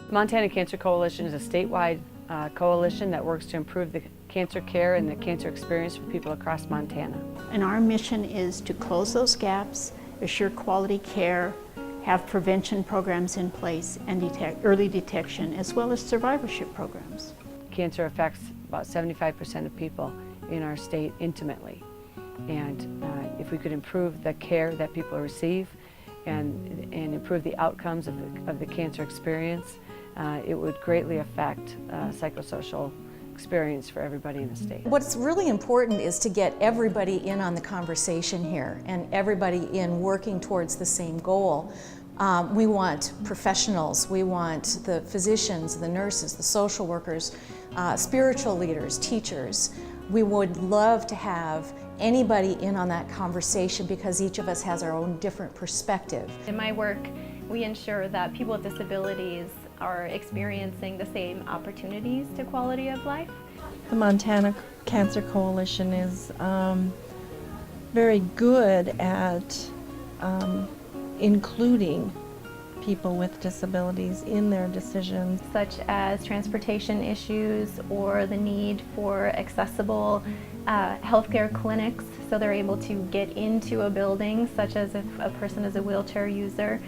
The Montana Cancer Coalition is a statewide coalition that works to improve the cancer care and the cancer experience for people across Montana. And our mission is to close those gaps, assure quality care, have prevention programs in place, and early detection, as well as survivorship programs. Cancer affects about 75% of people in our state intimately. And if we could improve the care that people receive and improve the outcomes of the cancer experience, it would greatly affect psychosocial experience for everybody in the state. What's really important is to get everybody in on the conversation here and everybody in working towards the same goal. We want professionals, we want the physicians, the nurses, the social workers, spiritual leaders, teachers. We would love to have anybody in on that conversation because each of us has our own different perspective. In my work, we ensure that people with disabilities are experiencing the same opportunities to quality of life. The Montana Cancer Coalition is very good at including people with disabilities in their decisions. Such as transportation issues or the need for accessible healthcare clinics so they're able to get into a building, such as if a person is a wheelchair user.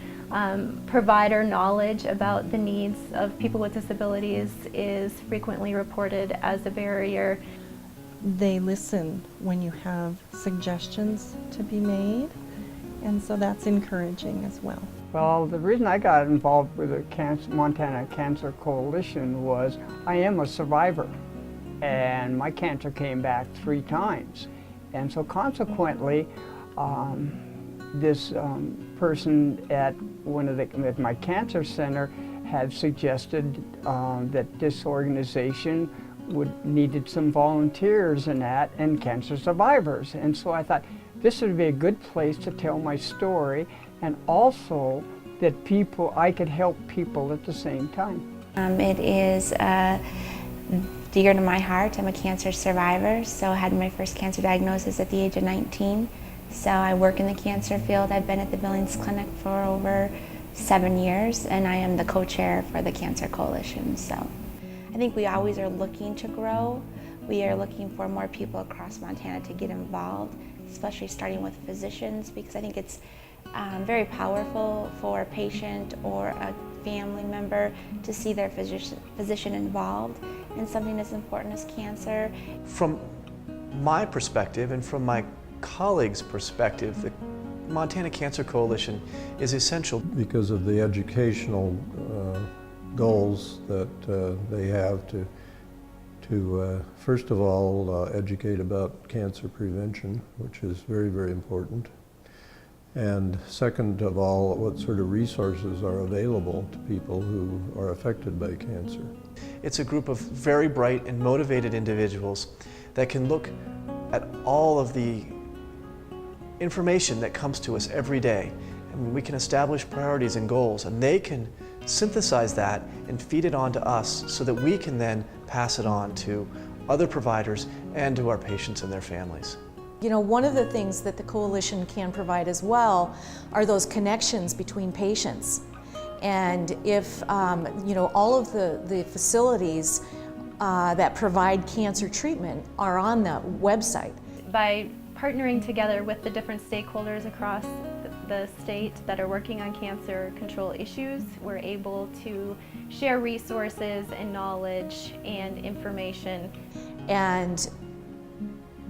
Provider knowledge about the needs of people with disabilities is frequently reported as a barrier. They listen when you have suggestions to be made, and so that's encouraging as well. Well, the reason I got involved with the Montana Cancer Coalition was I am a survivor, and my cancer came back 3 times. And so consequently, this person at at my cancer center had suggested that this organization needed some volunteers in that and cancer survivors. And so I thought this would be a good place to tell my story, and also that I could help people at the same time. It is dear to my heart. I'm a cancer survivor, so I had my first cancer diagnosis at the age of 19. So I work in the cancer field. I've been at the Billings Clinic for over 7 years, and I am the co-chair for the Cancer Coalition. So I think we always are looking to grow. We are looking for more people across Montana to get involved, especially starting with physicians, because I think it's very powerful for a patient or a family member to see their physician involved in something as important as cancer. From my perspective and from my colleagues' perspective, the Montana Cancer Coalition is essential because of the educational goals that they have to first of all educate about cancer prevention, which is very, very important. And second of all, what sort of resources are available to people who are affected by cancer. It's a group of very bright and motivated individuals that can look at all of the information that comes to us every day. And we can establish priorities and goals, and they can synthesize that and feed it on to us so that we can then pass it on to other providers and to our patients and their families. You know, one of the things that the coalition can provide as well are those connections between patients. And if, you know, all of the facilities that provide cancer treatment are on the website. By partnering together with the different stakeholders across the state that are working on cancer control issues, we're able to share resources and knowledge and information. And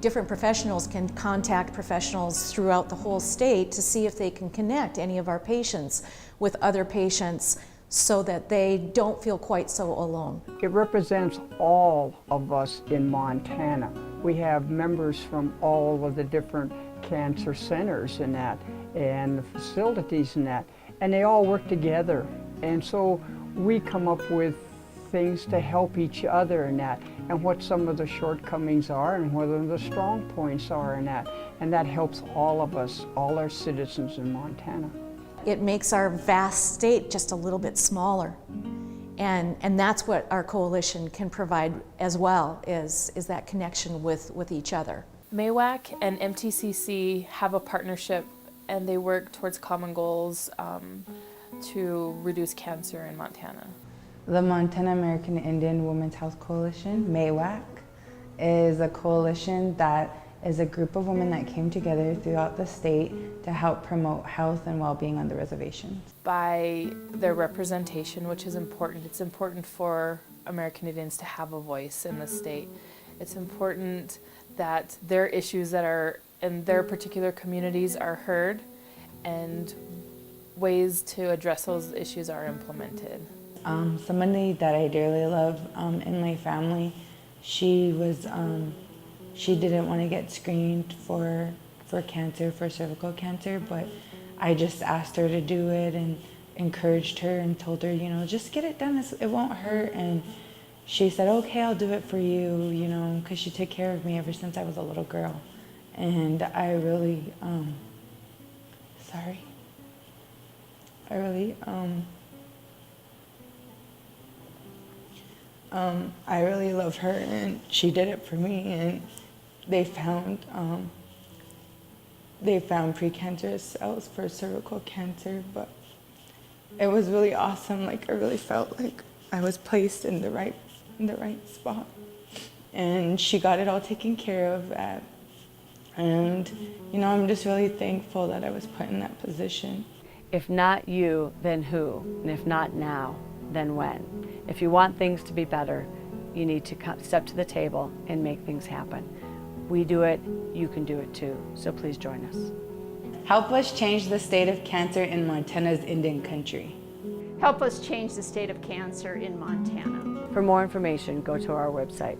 different professionals can contact professionals throughout the whole state to see if they can connect any of our patients with other patients so that they don't feel quite so alone. It represents all of us in Montana. We have members from all of the different cancer centers and that, and the facilities and that, and they all work together. And so we come up with things to help each other in that, and what some of the shortcomings are and what the strong points are in that. And that helps all of us, all our citizens in Montana. It makes our vast state just a little bit smaller. And that's what our coalition can provide as well, is that connection with each other. MAWAC and MTCC have a partnership, and they work towards common goals to reduce cancer in Montana. The Montana American Indian Women's Health Coalition, MAWAC, is a coalition that is a group of women that came together throughout the state to help promote health and well-being on the reservations. By their representation, which is important. It's important for American Indians to have a voice in the state. It's important that their issues that are in their particular communities are heard and ways to address those issues are implemented. Somebody that I dearly love in my family, she didn't want to get screened for cancer, for cervical cancer, but I just asked her to do it and encouraged her and told her, you know, just get it done, it won't hurt. And she said, okay, I'll do it for you, you know, because she took care of me ever since I was a little girl. And I really, I really love her, and she did it for me. And they found precancerous cells for cervical cancer, but it was really awesome. Like, I really felt like I was placed in the right spot, and she got it all taken care of. And you know, I'm just really thankful that I was put in that position. If not you, then who? And if not now, then when? If you want things to be better, you need to step to the table and make things happen. We do it, you can do it too. So please join us. Help us change the state of cancer in Montana's Indian country. Help us change the state of cancer in Montana. For more information, go to our website.